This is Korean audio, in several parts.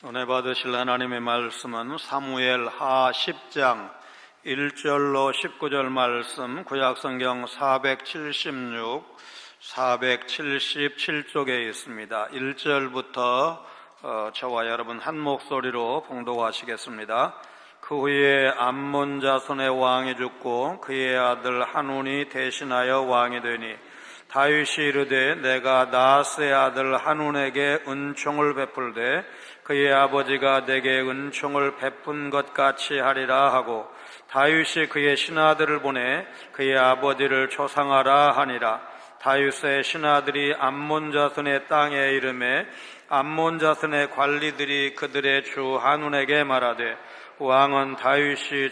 은혜 받으실 하나님의 말씀은 사무엘하 10장 1절로 19절 말씀, 구약성경 477쪽에 있습니다. 1절부터 저와 여러분 한 목소리로 봉독하시겠습니다. 그 후에 암몬 자손의 왕이 죽고 그의 아들 한운이 대신하여 왕이 되니 다윗이 이르되 내가 나하스의 아들 한운에게 은총을 베풀되 그의 아버지가 내게 은총을 베푼 것 같이 하리라 하고, 다윗이 그의 신하들을 보내 그의 아버지를 초상하라 하니라. 다윗의 신하들이 암몬 자손의 땅에 이르매 암몬 자손의 관리들이 그들의 주 한운에게 말하되, 왕은 다윗이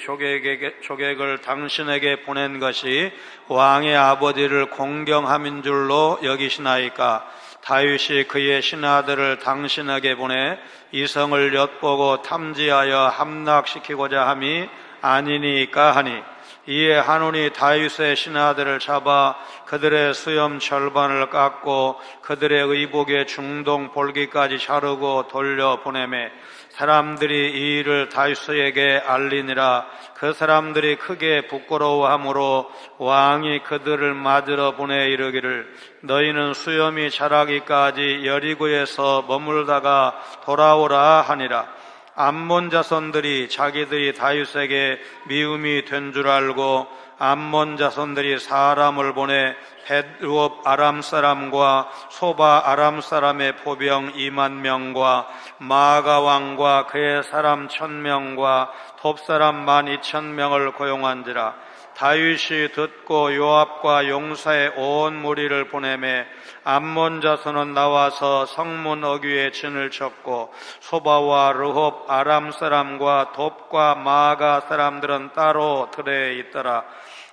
조객을 당신에게 보낸 것이 왕의 아버지를 공경함인 줄로 여기시나이까? 다윗이 그의 신하들을 당신에게 보내 이성을 엿보고 탐지하여 함락시키고자 함이 아니니까 하니, 이에 한운이 다윗의 신하들을 잡아 그들의 수염 절반을 깎고 그들의 의복의 중동 볼기까지 자르고 돌려보내매 사람들이 이 일을 다윗에게 알리니라. 그 사람들이 크게 부끄러워하므로 왕이 그들을 맞으러 보내 이르기를, 너희는 수염이 자라기까지 여리고에서 머물다가 돌아오라 하니라. 암몬 자손들이 자기들이 다윗에게 미움이 된 줄 알고 암몬 자손들이 사람을 보내 벳루업 아람 사람과 소바 아람 사람의 포병 2만 명과 마아가 왕과 그의 사람 1,000명과 톱 사람 12,000명을 고용한지라. 다윗이 듣고 요압과 용사의 온 무리를 보내매 암몬 자손은 나와서 성문 어귀에 진을 쳤고 소바와 르홉 아람 사람과 톱과 마아가 사람들은 따로 들에 있더라.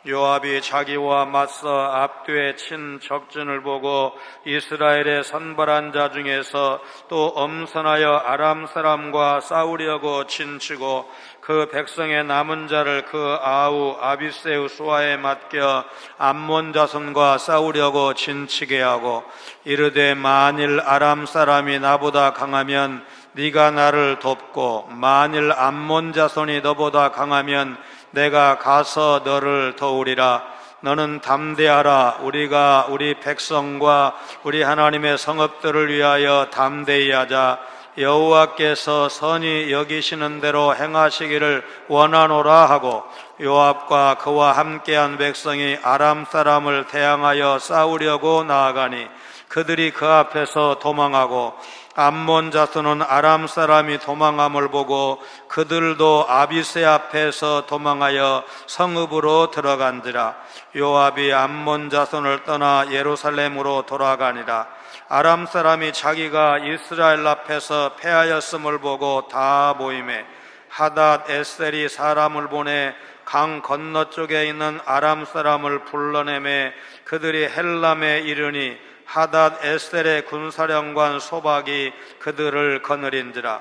요압이 자기와 맞서 앞뒤에 친 적진을 보고 이스라엘의 선발한 자 중에서 또 엄선하여 아람 사람과 싸우려고 진치고 그 백성의 남은 자를 그 아우 아비새우 수아에 맡겨 암몬 자손과 싸우려고 진치게 하고, 이르되 만일 아람 사람이 나보다 강하면 네가 나를 돕고 만일 암몬 자손이 너보다 강하면 내가 가서 너를 도우리라. 너는 담대하라. 우리가 우리 백성과 우리 하나님의 성읍들을 위하여 담대히 하자. 여호와께서 선히 여기시는 대로 행하시기를 원하노라 하고, 요압과 그와 함께한 백성이 아람 사람을 대항하여 싸우려고 나아가니 그들이 그 앞에서 도망하고, 암몬 자손은 아람 사람이 도망함을 보고 그들도 아비새 앞에서 도망하여 성읍으로 들어간지라. 요압이 암몬 자손을 떠나 예루살렘으로 돌아가니라. 아람 사람이 자기가 이스라엘 앞에서 패하였음을 보고 다 모이매 하닷 에셀이 사람을 보내 강 건너쪽에 있는 아람 사람을 불러내매 그들이 헬람에 이르니 하닷 에셀의 군사령관 소박이 그들을 거느린지라.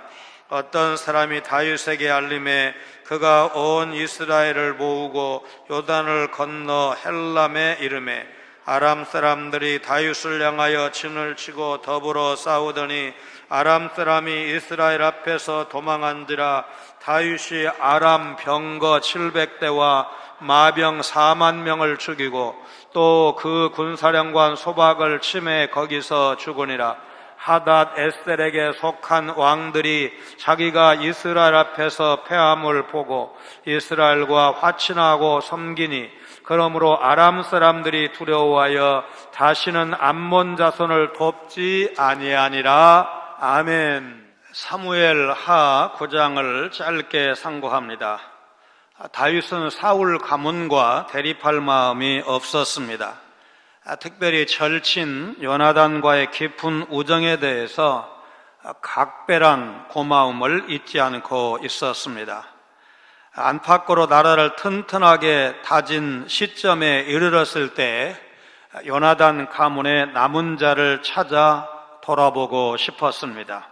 어떤 사람이 다윗에게 알림해 그가 온 이스라엘을 모으고 요단을 건너 헬람에 이르매 아람 사람들이 다윗을 향하여 진을 치고 더불어 싸우더니 아람 사람이 이스라엘 앞에서 도망한지라. 다윗이 아람 병거 700대와 마병 4만 명을 죽이고 또 그 군사령관 소박을 치매 거기서 죽으니라. 하닷 에셀에게 속한 왕들이 자기가 이스라엘 앞에서 패함을 보고 이스라엘과 화친하고 섬기니, 그러므로 아람 사람들이 두려워하여 다시는 암몬 자손을 돕지 아니하니라. 아멘. 사무엘하 9장을 짧게 상고합니다. 다윗은 사울 가문과 대립할 마음이 없었습니다. 특별히 절친 요나단과의 깊은 우정에 대해서 각별한 고마움을 잊지 않고 있었습니다. 안팎으로 나라를 튼튼하게 다진 시점에 이르렀을 때 요나단 가문의 남은 자를 찾아 돌아보고 싶었습니다.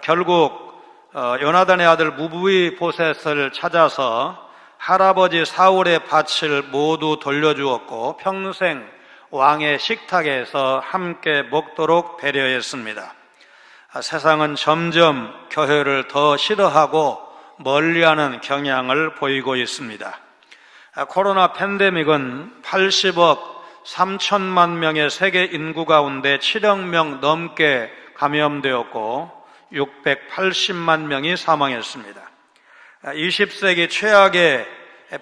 결국 요나단의 아들 무브이보셋을 찾아서 할아버지 사울의 밭을 모두 돌려주었고 평생 왕의 식탁에서 함께 먹도록 배려했습니다. 세상은 점점 교회를 더 싫어하고 멀리하는 경향을 보이고 있습니다. 코로나 팬데믹은 80억 3천만 명의 세계 인구 가운데 7억 명 넘게 감염되었고 680만 명이 사망했습니다. 20세기 최악의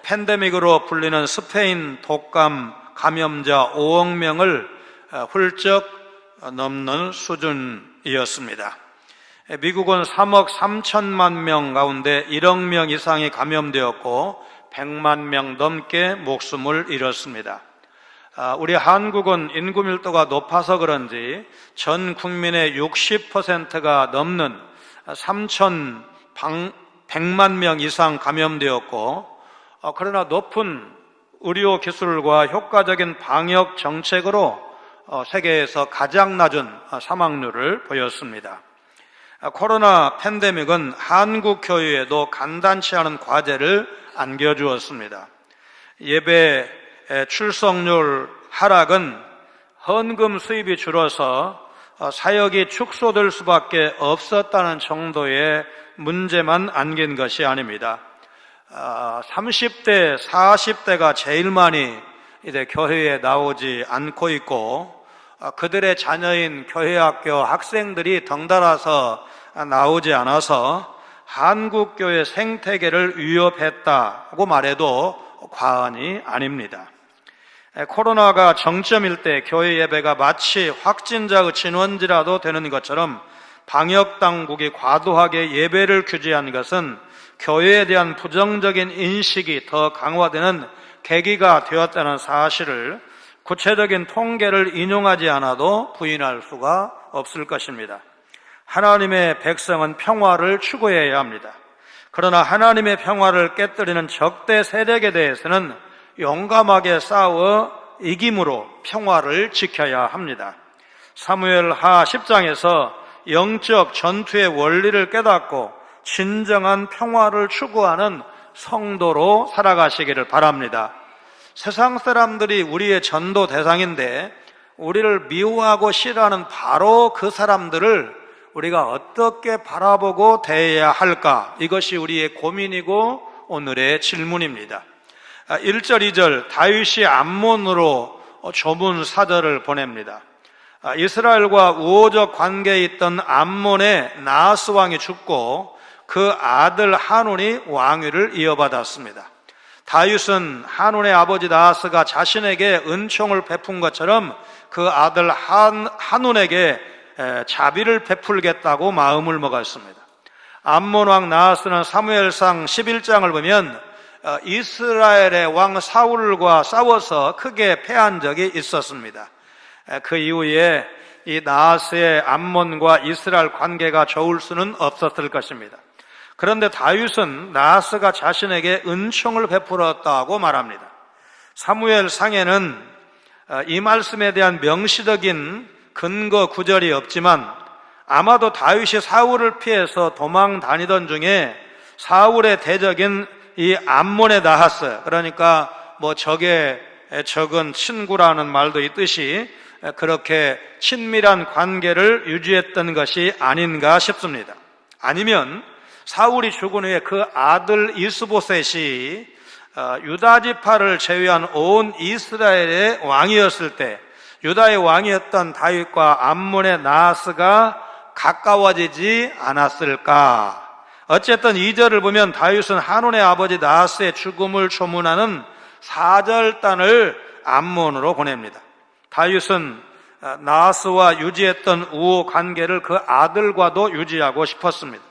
팬데믹으로 불리는 스페인 독감 감염자 5억 명을 훌쩍 넘는 수준이었습니다. 미국은 3억 3천만 명 가운데 1억 명 이상이 감염되었고 100만 명 넘게 목숨을 잃었습니다. 우리 한국은 인구 밀도가 높아서 그런지 전 국민의 60%가 넘는 3,100만 명 이상 감염되었고, 그러나 높은 의료 기술과 효과적인 방역 정책으로 세계에서 가장 낮은 사망률을 보였습니다. 코로나 팬데믹은 한국 교회에도 간단치 않은 과제를 안겨주었습니다. 예배 출석률 하락은 헌금 수입이 줄어서 사역이 축소될 수밖에 없었다는 정도의 문제만 안긴 것이 아닙니다. 30대, 40대가 제일 많이 이제 교회에 나오지 않고 있고, 그들의 자녀인 교회학교 학생들이 덩달아서 나오지 않아서 한국교회 생태계를 위협했다고 말해도 과언이 아닙니다. 코로나가 정점일 때 교회 예배가 마치 확진자의 진원지라도 되는 것처럼 방역당국이 과도하게 예배를 규제한 것은 교회에 대한 부정적인 인식이 더 강화되는 계기가 되었다는 사실을 구체적인 통계를 인용하지 않아도 부인할 수가 없을 것입니다. 하나님의 백성은 평화를 추구해야 합니다. 그러나 하나님의 평화를 깨뜨리는 적대 세력에 대해서는 용감하게 싸워 이김으로 평화를 지켜야 합니다. 사무엘하 10장에서 영적 전투의 원리를 깨닫고 진정한 평화를 추구하는 성도로 살아가시기를 바랍니다. 세상 사람들이 우리의 전도 대상인데 우리를 미워하고 싫어하는 바로 그 사람들을 우리가 어떻게 바라보고 대해야 할까? 이것이 우리의 고민이고 오늘의 질문입니다. 1절, 2절 다윗이 암몬으로 조문 사절을 보냅니다. 이스라엘과 우호적 관계에 있던 암몬의 나하스 왕이 죽고 그 아들 한운이 왕위를 이어받았습니다. 다윗은 한운의 아버지 나하스가 자신에게 은총을 베푼 것처럼 그 아들 한운에게 자비를 베풀겠다고 마음을 먹었습니다. 암몬 왕 나하스는 사무엘상 11장을 보면 이스라엘의 왕 사울과 싸워서 크게 패한 적이 있었습니다. 그 이후에 이 나하스의 암몬과 이스라엘 관계가 좋을 수는 없었을 것입니다. 그런데 다윗은 나하스가 자신에게 은총을 베풀었다고 말합니다. 사무엘상에는 이 말씀에 대한 명시적인 근거 구절이 없지만 아마도 다윗이 사울을 피해서 도망 다니던 중에 사울의 대적인 이 암몬의 나하스, 그러니까 적의 적은 친구라는 말도 있듯이 그렇게 친밀한 관계를 유지했던 것이 아닌가 싶습니다. 아니면 사울이 죽은 후에 그 아들 이스보셋이 유다 지파를 제외한 온 이스라엘의 왕이었을 때 유다의 왕이었던 다윗과 암몬의 나하스가 가까워지지 않았을까? 어쨌든 2절을 보면 다윗은 한운의 아버지 나하스의 죽음을 초문하는 사절단을 암몬으로 보냅니다. 다윗은 나하스와 유지했던 우호 관계를 그 아들과도 유지하고 싶었습니다.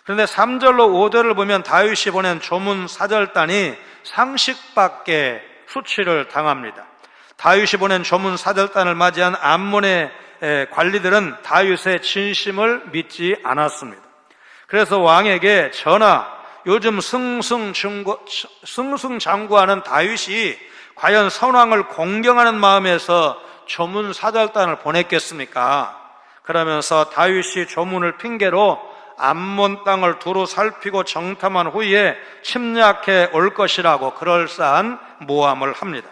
그런데 3절로 5절을 보면 다윗이 보낸 조문 사절단이 상식밖에 수치를 당합니다. 다윗이 보낸 조문 사절단을 맞이한 암몬의 관리들은 다윗의 진심을 믿지 않았습니다. 그래서 왕에게 전하, 요즘 승승장구하는 다윗이 과연 선왕을 공경하는 마음에서 조문 사절단을 보냈겠습니까? 그러면서 다윗이 조문을 핑계로 암몬 땅을 두루 살피고 정탐한 후에 침략해 올 것이라고 그럴싸한 모함을 합니다.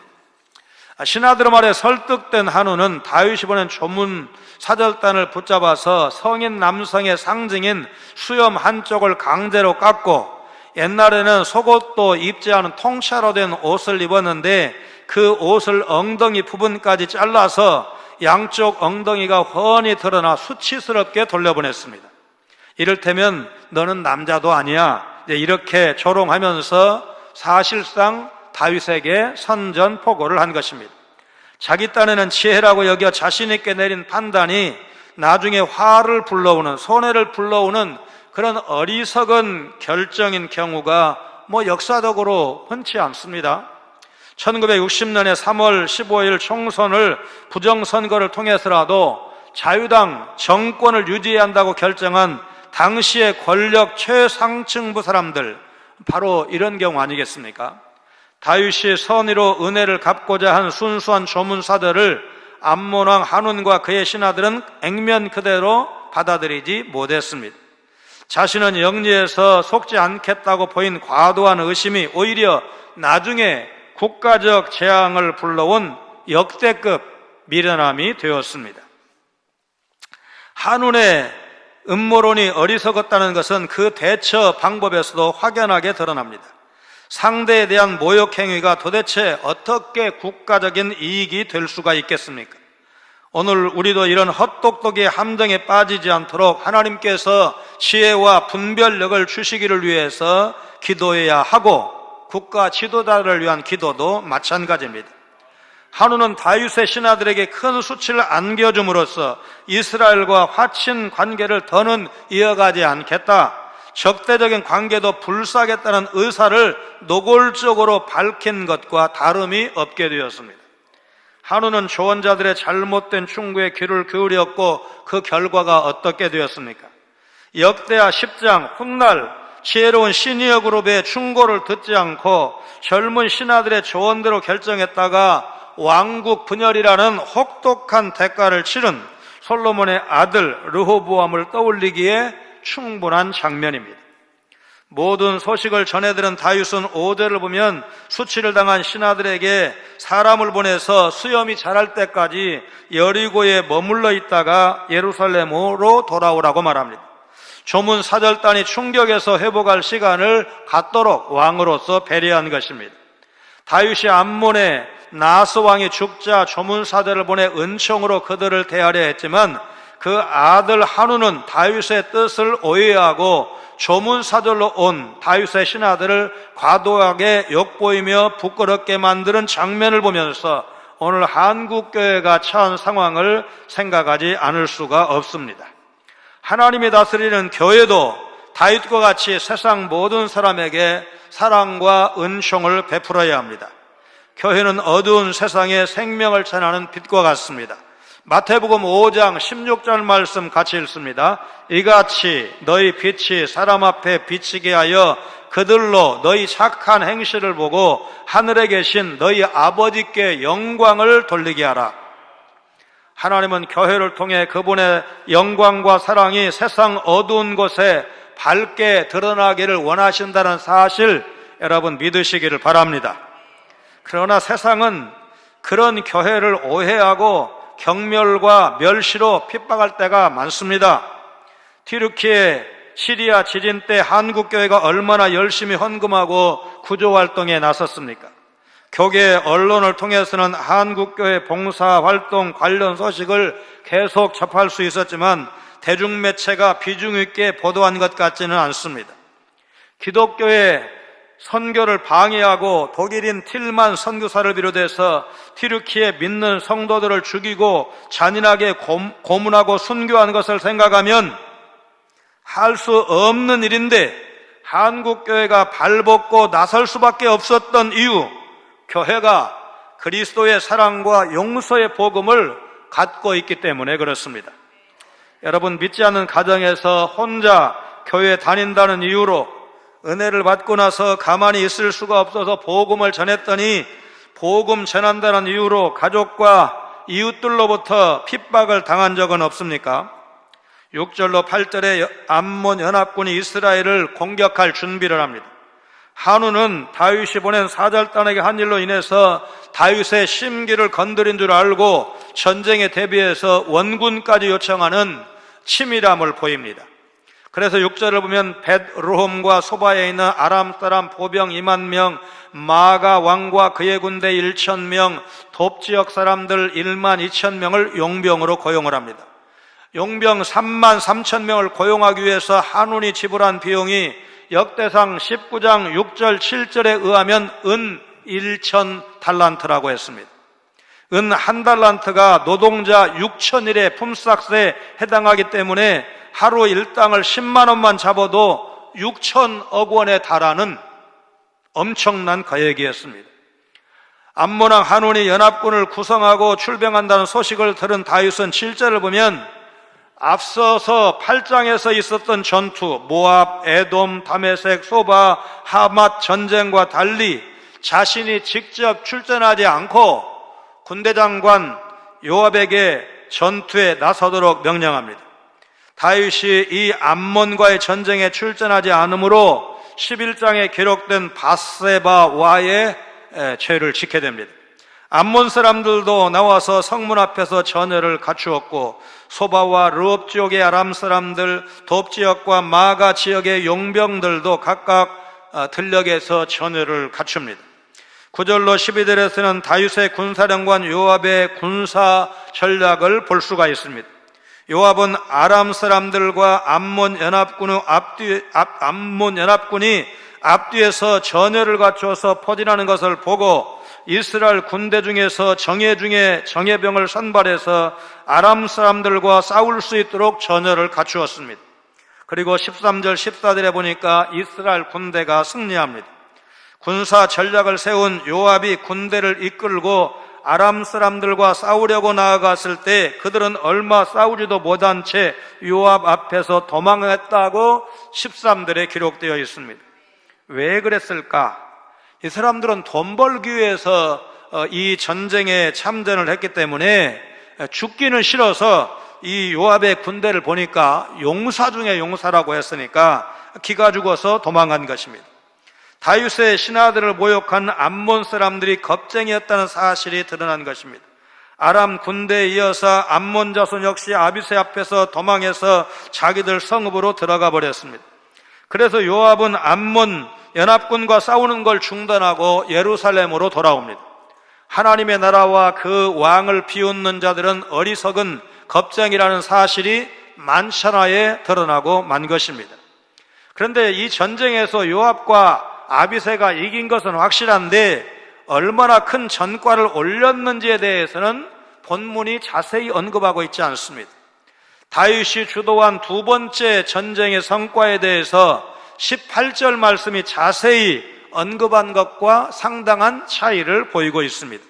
신하들 말에 설득된 한우는 다윗이 보낸 조문 사절단을 붙잡아서 성인 남성의 상징인 수염 한쪽을 강제로 깎고, 옛날에는 속옷도 입지 않은 통째로 된 옷을 입었는데 그 옷을 엉덩이 부분까지 잘라서 양쪽 엉덩이가 훤히 드러나 수치스럽게 돌려보냈습니다. 이를테면 너는 남자도 아니야, 이렇게 조롱하면서 사실상 다윗에게 선전포고를 한 것입니다. 자기 딴에는 지혜라고 여겨 자신 있게 내린 판단이 나중에 화를 불러오는, 손해를 불러오는 그런 어리석은 결정인 경우가 역사적으로 흔치 않습니다. 1960년에 3월 15일 총선을 부정선거를 통해서라도 자유당 정권을 유지해야 한다고 결정한 당시의 권력 최상층부 사람들, 바로 이런 경우 아니겠습니까? 다윗이 선의로 은혜를 갚고자 한 순수한 조문사들을 암몬왕 한운과 그의 신하들은 액면 그대로 받아들이지 못했습니다. 자신은 영리해서 속지 않겠다고 보인 과도한 의심이 오히려 나중에 국가적 재앙을 불러온 역대급 미련함이 되었습니다. 한운의 음모론이 어리석었다는 것은 그 대처 방법에서도 확연하게 드러납니다. 상대에 대한 모욕 행위가 도대체 어떻게 국가적인 이익이 될 수가 있겠습니까? 오늘 우리도 이런 헛똑똑이의 함정에 빠지지 않도록 하나님께서 지혜와 분별력을 주시기를 위해서 기도해야 하고, 국가 지도자를 위한 기도도 마찬가지입니다. 한우는 다윗의 신하들에게 큰 수치를 안겨줌으로써 이스라엘과 화친 관계를 더는 이어가지 않겠다, 적대적인 관계도 불사하겠다는 의사를 노골적으로 밝힌 것과 다름이 없게 되었습니다. 한우는 조언자들의 잘못된 충고에 귀를 기울였고 그 결과가 어떻게 되었습니까? 역대하 10장 훗날 지혜로운 시니어 그룹의 충고를 듣지 않고 젊은 신하들의 조언대로 결정했다가 왕국 분열이라는 혹독한 대가를 치른 솔로몬의 아들 르호보암을 떠올리기에 충분한 장면입니다. 모든 소식을 전해들은 다윗은 5절을 보면 수치를 당한 신하들에게 사람을 보내서 수염이 자랄 때까지 여리고에 머물러 있다가 예루살렘으로 돌아오라고 말합니다. 조문 사절단이 충격에서 회복할 시간을 갖도록 왕으로서 배려한 것입니다. 다윗이 암몬의 나스 왕이 죽자 조문 사절을 보내 은총으로 그들을 대하려 했지만 그 아들 한우는 다윗의 뜻을 오해하고 조문 사절로 온 다윗의 신하들을 과도하게 욕보이며 부끄럽게 만드는 장면을 보면서 오늘 한국교회가 처한 상황을 생각하지 않을 수가 없습니다. 하나님이 다스리는 교회도 다윗과 같이 세상 모든 사람에게 사랑과 은총을 베풀어야 합니다. 교회는 어두운 세상에 생명을 전하는 빛과 같습니다. 마태복음 5장 16절 말씀 같이 읽습니다. 이같이 너희 빛이 사람 앞에 비치게 하여 그들로 너희 착한 행실을 보고 하늘에 계신 너희 아버지께 영광을 돌리게 하라. 하나님은 교회를 통해 그분의 영광과 사랑이 세상 어두운 곳에 밝게 드러나기를 원하신다는 사실 여러분 믿으시기를 바랍니다. 그러나 세상은 그런 교회를 오해하고 경멸과 멸시로 핍박할 때가 많습니다. 튀르키예 시리아 지진 때 한국교회가 얼마나 열심히 헌금하고 구조활동에 나섰습니까? 교계 언론을 통해서는 한국교회 봉사활동 관련 소식을 계속 접할 수 있었지만 대중매체가 비중 있게 보도한 것 같지는 않습니다. 기독교의 선교를 방해하고 독일인 틸만 선교사를 비롯해서 튀르키예 믿는 성도들을 죽이고 잔인하게 고문하고 순교한 것을 생각하면 할 수 없는 일인데 한국교회가 발벗고 나설 수밖에 없었던 이유, 교회가 그리스도의 사랑과 용서의 복음을 갖고 있기 때문에 그렇습니다. 여러분, 믿지 않는 가정에서 혼자 교회 다닌다는 이유로 은혜를 받고 나서 가만히 있을 수가 없어서 복음을 전했더니 복음 전한다는 이유로 가족과 이웃들로부터 핍박을 당한 적은 없습니까? 6절로 8절에 암몬 연합군이 이스라엘을 공격할 준비를 합니다. 한우는 다윗이 보낸 사절단에게 한 일로 인해서 다윗의 심기를 건드린 줄 알고 전쟁에 대비해서 원군까지 요청하는 치밀함을 보입니다. 그래서 6절을 보면 벳르홈과 소바에 있는 아람 사람 보병 2만 명, 마가 왕과 그의 군대 1,000명, 돕 지역 사람들 1만 2천 명을 용병으로 고용을 합니다. 용병 3만 3천 명을 고용하기 위해서 한운이 지불한 비용이 역대상 19장 6절 7절에 의하면 은 1,000달란트라고 했습니다. 은 1달란트가 노동자 6,000일의 품삯에 해당하기 때문에 하루 일당을 10만 원만 잡아도 6천억 원에 달하는 엄청난 거액이었습니다. 암몬왕 한운이 연합군을 구성하고 출병한다는 소식을 들은 다윗은 7절을 보면 앞서서 8장에서 있었던 전투, 모압, 에돔, 다메섹, 소바, 하맛 전쟁과 달리 자신이 직접 출전하지 않고 군대장관 요압에게 전투에 나서도록 명령합니다. 다윗이 이 암몬과의 전쟁에 출전하지 않으므로 11장에 기록된 바세바와의 죄를 짓게 됩니다. 암몬 사람들도 나와서 성문 앞에서 전열을 갖추었고 소바와 르업 지역의 아람 사람들, 돕 지역과 마가 지역의 용병들도 각각 들녘에서 전열을 갖춥니다. 9절로 12절에서는 다윗의 군사령관 요압의 군사 전략을 볼 수가 있습니다. 요압은 아람 사람들과 암몬 연합군이 앞뒤에서 전열을 갖추어서 포진하는 것을 보고 이스라엘 군대 중에서 정예병을 선발해서 아람 사람들과 싸울 수 있도록 전열을 갖추었습니다. 그리고 13절 14절에 보니까 이스라엘 군대가 승리합니다. 군사 전략을 세운 요압이 군대를 이끌고 아람 사람들과 싸우려고 나아갔을 때 그들은 얼마 싸우지도 못한 채 요압 앞에서 도망했다고 13절에 기록되어 있습니다. 왜 그랬을까? 이 사람들은 돈 벌기 위해서 이 전쟁에 참전을 했기 때문에 죽기는 싫어서 이 요압의 군대를 보니까 용사 중에 용사라고 했으니까 기가 죽어서 도망간 것입니다. 다윗의 신하들을 모욕한 암몬 사람들이 겁쟁이였다는 사실이 드러난 것입니다. 아람 군대에 이어서 암몬 자손 역시 아비새 앞에서 도망해서 자기들 성읍으로 들어가 버렸습니다. 그래서 요압은 암몬 연합군과 싸우는 걸 중단하고 예루살렘으로 돌아옵니다. 하나님의 나라와 그 왕을 비웃는 자들은 어리석은 겁쟁이라는 사실이 만천하에 드러나고 만 것입니다. 그런데 이 전쟁에서 요압과 아비새가 이긴 것은 확실한데 얼마나 큰 전과를 올렸는지에 대해서는 본문이 자세히 언급하고 있지 않습니다. 다윗이 주도한 두 번째 전쟁의 성과에 대해서 18절 말씀이 자세히 언급한 것과 상당한 차이를 보이고 있습니다.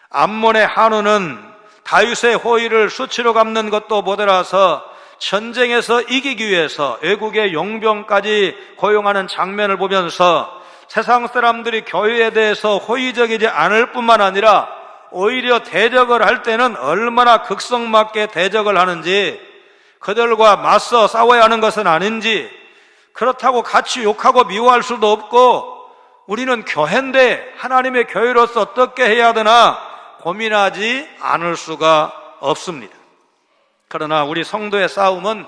암몬의 한우는 다윗의 호의를 수치로 갚는 것도 모자라서 전쟁에서 이기기 위해서 외국의 용병까지 고용하는 장면을 보면서 세상 사람들이 교회에 대해서 호의적이지 않을 뿐만 아니라 오히려 대적을 할 때는 얼마나 극성맞게 대적을 하는지, 그들과 맞서 싸워야 하는 것은 아닌지, 그렇다고 같이 욕하고 미워할 수도 없고 우리는 교회인데 하나님의 교회로서 어떻게 해야 되나 고민하지 않을 수가 없습니다. 그러나 우리 성도의 싸움은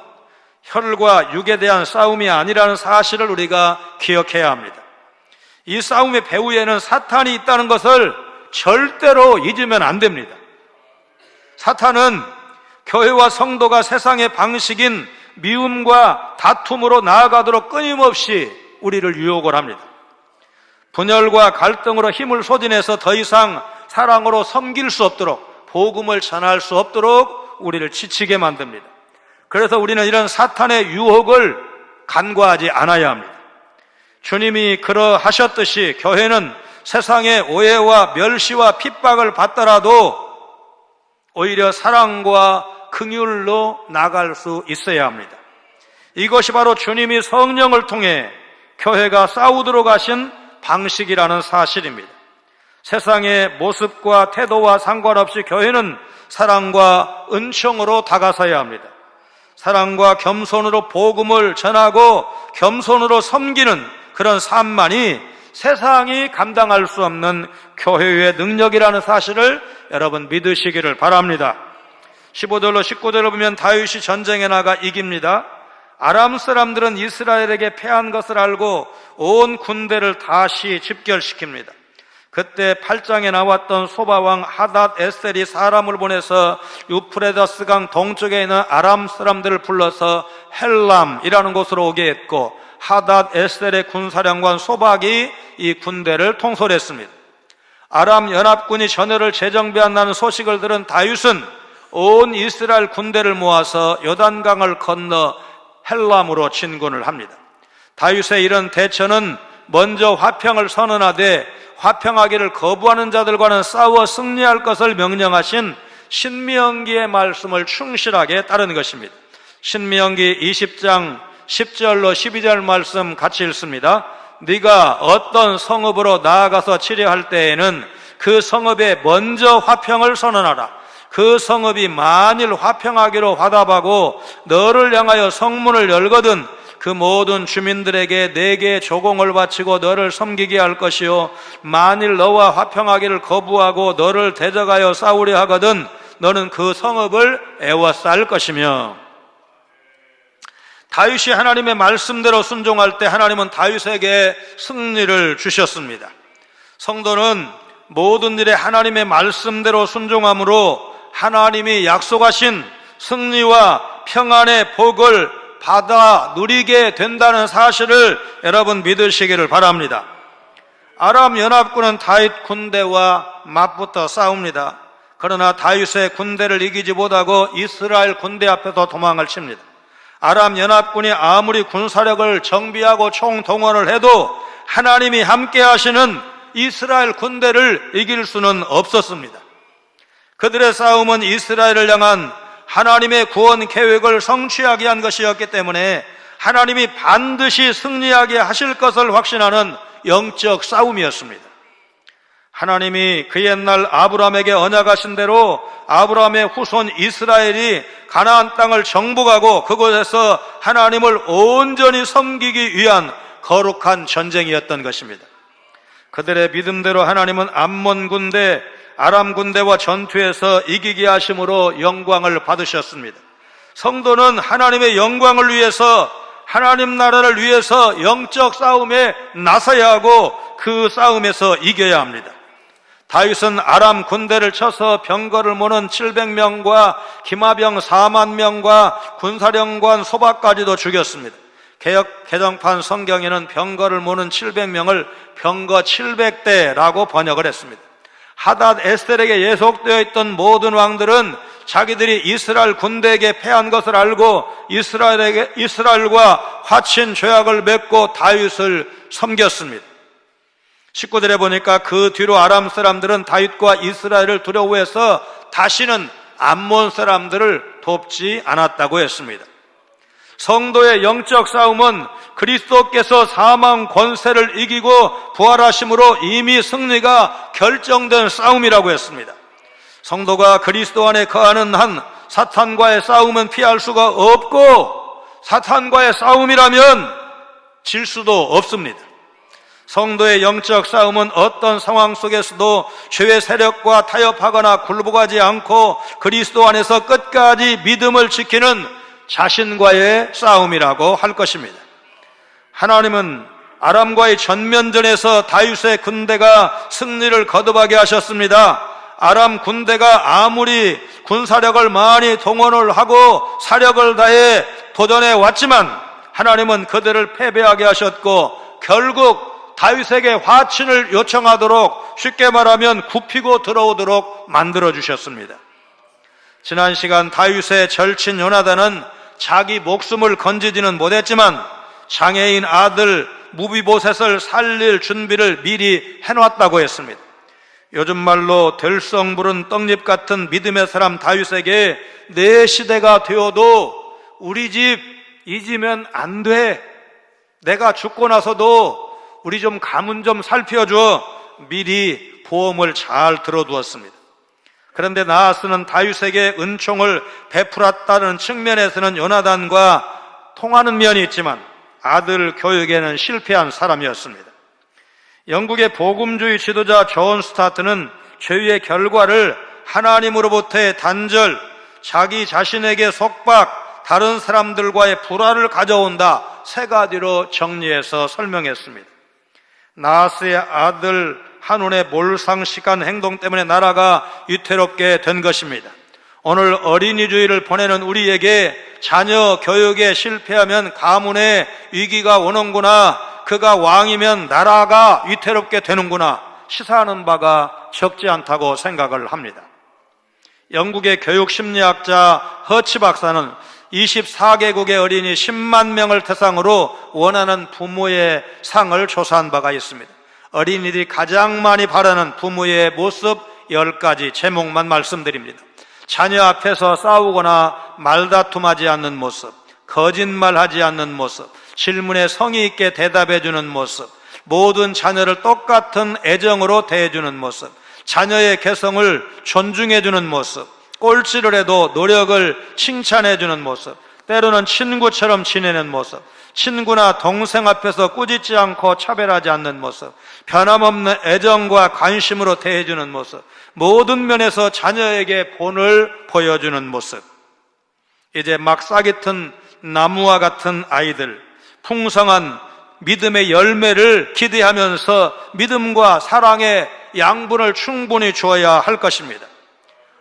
혈과 육에 대한 싸움이 아니라는 사실을 우리가 기억해야 합니다. 이 싸움의 배후에는 사탄이 있다는 것을 절대로 잊으면 안 됩니다. 사탄은 교회와 성도가 세상의 방식인 미움과 다툼으로 나아가도록 끊임없이 우리를 유혹을 합니다. 분열과 갈등으로 힘을 소진해서 더 이상 사랑으로 섬길 수 없도록, 복음을 전할 수 없도록 우리를 지치게 만듭니다. 그래서 우리는 이런 사탄의 유혹을 간과하지 않아야 합니다. 주님이 그러하셨듯이 교회는 세상의 오해와 멸시와 핍박을 받더라도 오히려 사랑과 긍휼로 나갈 수 있어야 합니다. 이것이 바로 주님이 성령을 통해 교회가 싸우도록 하신 방식이라는 사실입니다. 세상의 모습과 태도와 상관없이 교회는 사랑과 은총으로 다가서야 합니다. 사랑과 겸손으로 복음을 전하고 겸손으로 섬기는 그런 삶만이 세상이 감당할 수 없는 교회의 능력이라는 사실을 여러분 믿으시기를 바랍니다. 15절로 19절을 보면 다윗이 전쟁에 나가 이깁니다. 아람 사람들은 이스라엘에게 패한 것을 알고 온 군대를 다시 집결시킵니다. 그때 8장에 나왔던 소바왕 하닷 에셀이 사람을 보내서 유프레다스 강 동쪽에 있는 아람 사람들을 불러서 헬람이라는 곳으로 오게 했고, 하닷 에셀의 군사령관 소박이 이 군대를 통솔했습니다. 아람 연합군이 전열을 재정비한다는 소식을 들은 다윗은 온 이스라엘 군대를 모아서 요단강을 건너 헬람으로 진군을 합니다. 다윗의 이런 대처는 먼저 화평을 선언하되 화평하기를 거부하는 자들과는 싸워 승리할 것을 명령하신 신명기의 말씀을 충실하게 따르는 것입니다. 신명기 20장 10절로 12절 말씀 같이 읽습니다. 네가 어떤 성읍으로 나아가서 치려할 때에는 그 성읍에 먼저 화평을 선언하라. 그 성읍이 만일 화평하기로 화답하고 너를 향하여 성문을 열거든 그 모든 주민들에게 내게 조공을 바치고 너를 섬기게 할 것이요, 만일 너와 화평하기를 거부하고 너를 대적하여 싸우려 하거든 너는 그 성읍을 애워쌀 것이며. 다윗이 하나님의 말씀대로 순종할 때 하나님은 다윗에게 승리를 주셨습니다. 성도는 모든 일에 하나님의 말씀대로 순종함으로 하나님이 약속하신 승리와 평안의 복을 받아 누리게 된다는 사실을 여러분 믿으시기를 바랍니다. 아람 연합군은 다윗 군대와 맞붙어 싸웁니다. 그러나 다윗의 군대를 이기지 못하고 이스라엘 군대 앞에서 도망을 칩니다. 아람 연합군이 아무리 군사력을 정비하고 총동원을 해도 하나님이 함께 하시는 이스라엘 군대를 이길 수는 없었습니다. 그들의 싸움은 이스라엘을 향한 하나님의 구원 계획을 성취하게 한 것이었기 때문에 하나님이 반드시 승리하게 하실 것을 확신하는 영적 싸움이었습니다. 하나님이 그 옛날 아브라함에게 언약하신 대로 아브라함의 후손 이스라엘이 가나안 땅을 정복하고 그곳에서 하나님을 온전히 섬기기 위한 거룩한 전쟁이었던 것입니다. 그들의 믿음대로 하나님은 암몬 군대, 아람 군대와 전투에서 이기게 하심으로 영광을 받으셨습니다. 성도는 하나님의 영광을 위해서, 하나님 나라를 위해서 영적 싸움에 나서야 하고 그 싸움에서 이겨야 합니다. 다윗은 아람 군대를 쳐서 병거를 모는 700명과 기마병 4만 명과 군사령관 소박까지도 죽였습니다. 개정판 성경에는 병거를 모는 700명을 병거 700대라고 번역을 했습니다. 하닷 에셀에게 예속되어 있던 모든 왕들은 자기들이 이스라엘 군대에게 패한 것을 알고 이스라엘과 화친 조약을 맺고 다윗을 섬겼습니다. 19절에 보니까 그 뒤로 아람 사람들은 다윗과 이스라엘을 두려워해서 다시는 암몬 사람들을 돕지 않았다고 했습니다. 성도의 영적 싸움은 그리스도께서 사망 권세를 이기고 부활하심으로 이미 승리가 결정된 싸움이라고 했습니다. 성도가 그리스도 안에 거하는 한 사탄과의 싸움은 피할 수가 없고 사탄과의 싸움이라면 질 수도 없습니다. 성도의 영적 싸움은 어떤 상황 속에서도 죄의 세력과 타협하거나 굴복하지 않고 그리스도 안에서 끝까지 믿음을 지키는 자신과의 싸움이라고 할 것입니다. 하나님은 아람과의 전면전에서 다윗의 군대가 승리를 거듭하게 하셨습니다. 아람 군대가 아무리 군사력을 많이 동원을 하고 사력을 다해 도전해 왔지만 하나님은 그들을 패배하게 하셨고 결국 다윗에게 화친을 요청하도록, 쉽게 말하면 굽히고 들어오도록 만들어 주셨습니다. 지난 시간 다윗의 절친 요나단은 자기 목숨을 건지지는 못했지만 장애인 아들 무비보셋을 살릴 준비를 미리 해놨다고 했습니다. 요즘 말로 들성부른 떡잎 같은 믿음의 사람 다윗에게 내 시대가 되어도 우리 집 잊으면 안 돼. 내가 죽고 나서도 우리 좀 가문 좀 살펴줘. 미리 보험을 잘 들어두었습니다. 그런데 나아스는 다윗에게 은총을 베풀었다는 측면에서는 요나단과 통하는 면이 있지만 아들 교육에는 실패한 사람이었습니다. 영국의 복음주의 지도자 존 스타트는 죄의 결과를 하나님으로부터의 단절, 자기 자신에게 속박, 다른 사람들과의 불화를 가져온다, 세 가지로 정리해서 설명했습니다. 나하스의 아들 한운의 몰상식한 행동 때문에 나라가 위태롭게 된 것입니다. 오늘 어린이주의를 보내는 우리에게 자녀 교육에 실패하면 가문에 위기가 오는구나, 그가 왕이면 나라가 위태롭게 되는구나 시사하는 바가 적지 않다고 생각을 합니다. 영국의 교육심리학자 허치 박사는 24개국의 어린이 10만 명을 대상으로 원하는 부모의 상을 조사한 바가 있습니다. 어린이들이 가장 많이 바라는 부모의 모습 10가지 제목만 말씀드립니다. 자녀 앞에서 싸우거나 말다툼하지 않는 모습, 거짓말하지 않는 모습, 질문에 성의 있게 대답해주는 모습, 모든 자녀를 똑같은 애정으로 대해주는 모습, 자녀의 개성을 존중해주는 모습, 꼴찌를 해도 노력을 칭찬해주는 모습, 때로는 친구처럼 지내는 모습, 친구나 동생 앞에서 꾸짖지 않고 차별하지 않는 모습, 변함없는 애정과 관심으로 대해주는 모습, 모든 면에서 자녀에게 본을 보여주는 모습. 이제 막 싹이 튼 나무와 같은 아이들, 풍성한 믿음의 열매를 기대하면서 믿음과 사랑의 양분을 충분히 주어야 할 것입니다.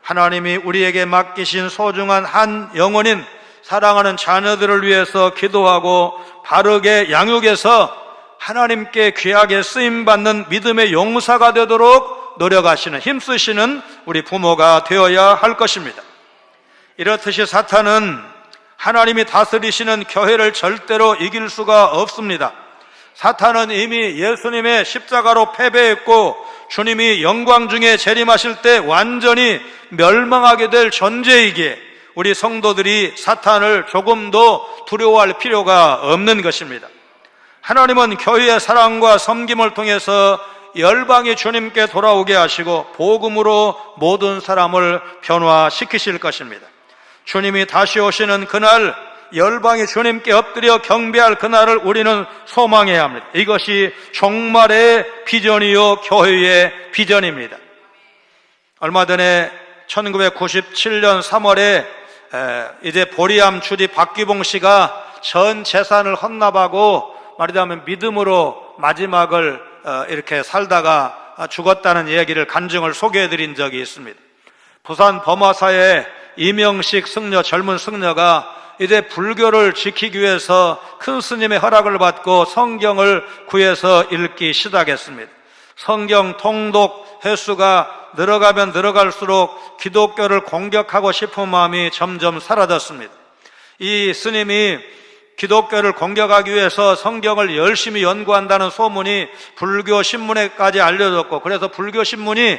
하나님이 우리에게 맡기신 소중한 한 영혼인 사랑하는 자녀들을 위해서 기도하고 바르게 양육해서 하나님께 귀하게 쓰임받는 믿음의 용사가 되도록 노력하시는, 힘쓰시는 우리 부모가 되어야 할 것입니다. 이렇듯이 사탄은 하나님이 다스리시는 교회를 절대로 이길 수가 없습니다. 사탄은 이미 예수님의 십자가로 패배했고 주님이 영광 중에 재림하실 때 완전히 멸망하게 될 존재이기에 우리 성도들이 사탄을 조금도 두려워할 필요가 없는 것입니다. 하나님은 교회의 사랑과 섬김을 통해서 열방이 주님께 돌아오게 하시고 복음으로 모든 사람을 변화시키실 것입니다. 주님이 다시 오시는 그날, 열방이 주님께 엎드려 경배할 그날을 우리는 소망해야 합니다. 이것이 종말의 비전이요 교회의 비전입니다. 얼마 전에 1997년 3월에 이제 보리암 주지 박기봉 씨가 전 재산을 헌납하고 말하자면 믿음으로 마지막을 이렇게 살다가 죽었다는 얘기를 간증을 소개해드린 적이 있습니다. 부산 범화사의 이명식 승려, 젊은 승려가 이제 불교를 지키기 위해서 큰 스님의 허락을 받고 성경을 구해서 읽기 시작했습니다. 성경 통독 횟수가 늘어가면 늘어갈수록 기독교를 공격하고 싶은 마음이 점점 사라졌습니다. 이 스님이 기독교를 공격하기 위해서 성경을 열심히 연구한다는 소문이 불교 신문에까지 알려졌고, 그래서 불교 신문이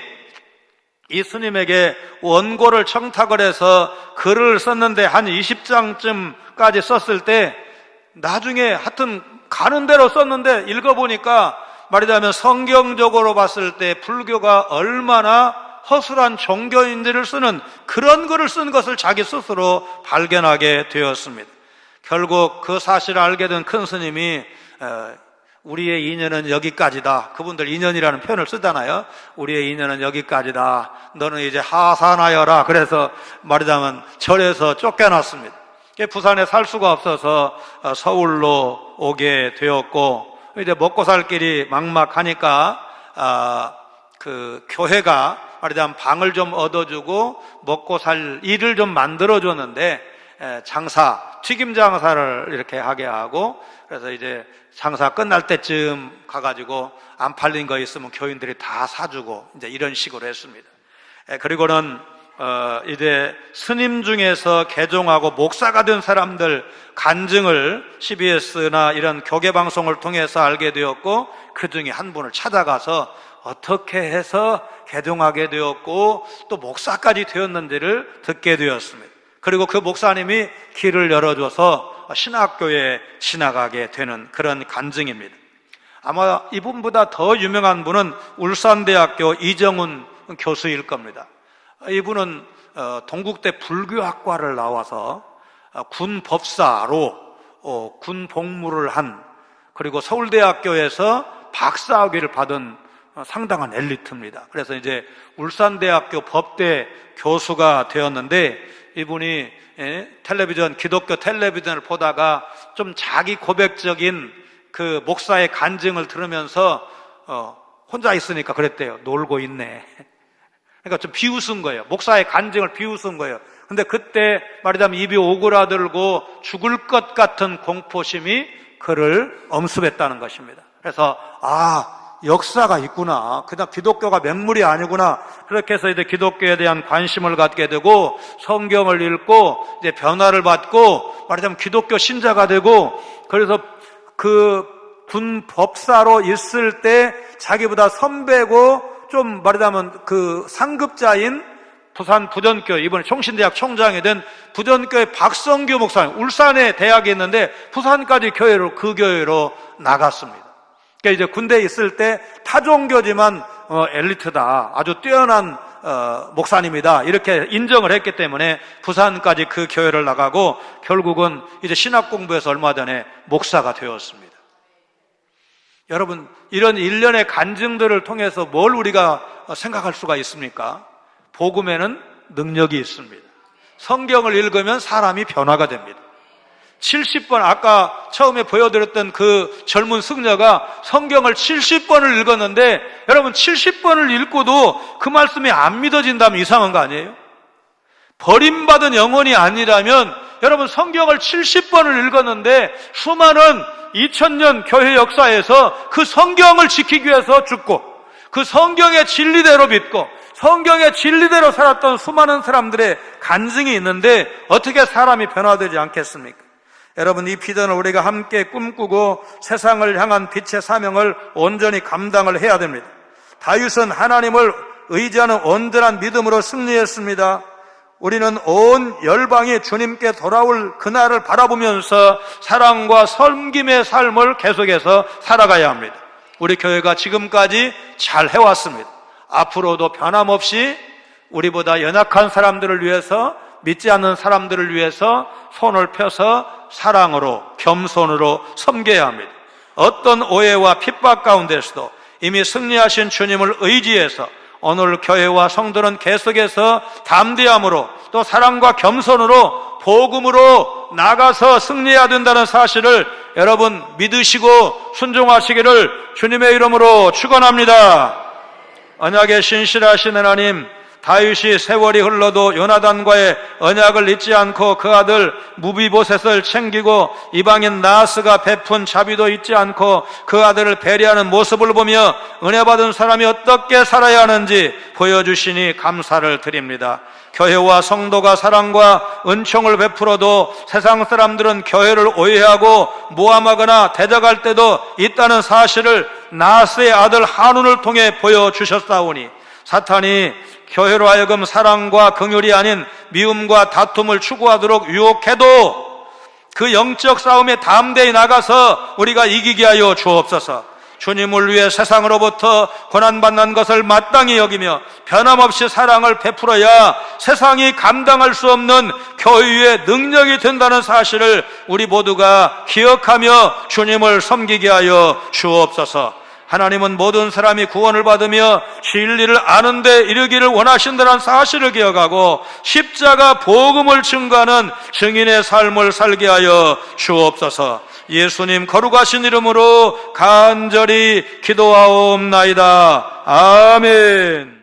이 스님에게 원고를 청탁을 해서 글을 썼는데 한 20장쯤까지 썼을 때 나중에 하여튼 가는 대로 썼는데 읽어보니까 말하자면 성경적으로 봤을 때 불교가 얼마나 허술한 종교인들을 쓰는 그런 글을 쓴 것을 자기 스스로 발견하게 되었습니다. 결국 그 사실을 알게 된 큰 스님이 우리의 인연은 여기까지다. 그분들 인연이라는 표현을 쓰잖아요. 우리의 인연은 여기까지다. 너는 이제 하산하여라. 그래서 말하자면 절에서 쫓겨났습니다. 부산에 살 수가 없어서 서울로 오게 되었고, 이제 먹고 살 길이 막막하니까 그 교회가 말하자면 방을 좀 얻어주고 먹고 살 일을 좀 만들어줬는데 장사, 튀김 장사를 이렇게 하게 하고, 그래서 이제 장사 끝날 때쯤 가가지고 안 팔린 거 있으면 교인들이 다 사주고 이제 이런 식으로 했습니다. 그리고는 이제 스님 중에서 개종하고 목사가 된 사람들 간증을 CBS나 이런 교계 방송을 통해서 알게 되었고, 그 중에 한 분을 찾아가서 어떻게 해서 개종하게 되었고 또 목사까지 되었는지를 듣게 되었습니다. 그리고 그 목사님이 길을 열어줘서 신학교에 지나가게 되는 그런 간증입니다. 아마 이분보다 더 유명한 분은 울산대학교 이정훈 교수일 겁니다. 이분은 동국대 불교학과를 나와서 군 법사로 군 복무를 한, 그리고 서울대학교에서 박사학위를 받은 상당한 엘리트입니다. 그래서 이제 울산대학교 법대 교수가 되었는데, 이분이 텔레비전, 기독교 텔레비전을 보다가 좀 자기 고백적인 그 목사의 간증을 들으면서 혼자 있으니까 그랬대요. 놀고 있네. 그러니까 좀 비웃은 거예요. 목사의 간증을 비웃은 거예요. 근데 그때 말하자면 입이 오그라들고 죽을 것 같은 공포심이 그를 엄습했다는 것입니다. 그래서 역사가 있구나. 그냥 기독교가 맹물이 아니구나. 그렇게 해서 이제 기독교에 대한 관심을 갖게 되고 성경을 읽고 이제 변화를 받고 말하자면 기독교 신자가 되고, 그래서 그 군 법사로 있을 때 자기보다 선배고 좀 말하자면 그 상급자인 부산 부전교, 이번에 총신대학 총장이 된 부전교의 박성규 목사님, 울산에 대학이 있는데 부산까지 그 교회로 나갔습니다. 그러니까 이제 군대에 있을 때 타종교지만 엘리트다, 아주 뛰어난 목사님이다, 이렇게 인정을 했기 때문에 부산까지 그 교회를 나가고 결국은 이제 신학 공부해서 얼마 전에 목사가 되었습니다. 여러분, 이런 일련의 간증들을 통해서 뭘 우리가 생각할 수가 있습니까? 복음에는 능력이 있습니다. 성경을 읽으면 사람이 변화가 됩니다. 70번, 아까 처음에 보여드렸던 그 젊은 승려가 성경을 70번을 읽었는데, 여러분 70번을 읽고도 그 말씀이 안 믿어진다면 이상한 거 아니에요? 버림받은 영혼이 아니라면, 여러분 성경을 70번을 읽었는데 수많은 2000년 교회 역사에서 그 성경을 지키기 위해서 죽고 그 성경의 진리대로 믿고 성경의 진리대로 살았던 수많은 사람들의 간증이 있는데 어떻게 사람이 변화되지 않겠습니까? 여러분, 이 비전을 우리가 함께 꿈꾸고 세상을 향한 빛의 사명을 온전히 감당을 해야 됩니다. 다윗은 하나님을 의지하는 온전한 믿음으로 승리했습니다. 우리는 온 열방이 주님께 돌아올 그날을 바라보면서 사랑과 섬김의 삶을 계속해서 살아가야 합니다. 우리 교회가 지금까지 잘 해왔습니다. 앞으로도 변함없이 우리보다 연약한 사람들을 위해서, 믿지 않는 사람들을 위해서 손을 펴서 사랑으로, 겸손으로 섬겨야 합니다. 어떤 오해와 핍박 가운데서도 이미 승리하신 주님을 의지해서 오늘 교회와 성도는 계속해서 담대함으로 또 사랑과 겸손으로 복음으로 나가서 승리해야 된다는 사실을 여러분 믿으시고 순종하시기를 주님의 이름으로 축원합니다. 언약의 신실하신 하나님, 다윗이 세월이 흘러도 요나단과의 언약을 잊지 않고 그 아들 무비보셋을 챙기고 이방인 나하스가 베푼 자비도 잊지 않고 그 아들을 배려하는 모습을 보며 은혜 받은 사람이 어떻게 살아야 하는지 보여주시니 감사를 드립니다. 교회와 성도가 사랑과 은총을 베풀어도 세상 사람들은 교회를 오해하고 모함하거나 대적할 때도 있다는 사실을 나하스의 아들 한운을 통해 보여주셨사오니 사탄이 교회로 하여금 사랑과 긍휼이 아닌 미움과 다툼을 추구하도록 유혹해도 그 영적 싸움에 담대히 나가서 우리가 이기게 하여 주옵소서. 주님을 위해 세상으로부터 고난받는 것을 마땅히 여기며 변함없이 사랑을 베풀어야 세상이 감당할 수 없는 교회의 능력이 된다는 사실을 우리 모두가 기억하며 주님을 섬기게 하여 주옵소서. 하나님은 모든 사람이 구원을 받으며 진리를 아는 데 이르기를 원하신다는 사실을 기억하고 십자가 복음을 증거하는 증인의 삶을 살게 하여 주옵소서. 예수님 거룩하신 이름으로 간절히 기도하옵나이다. 아멘.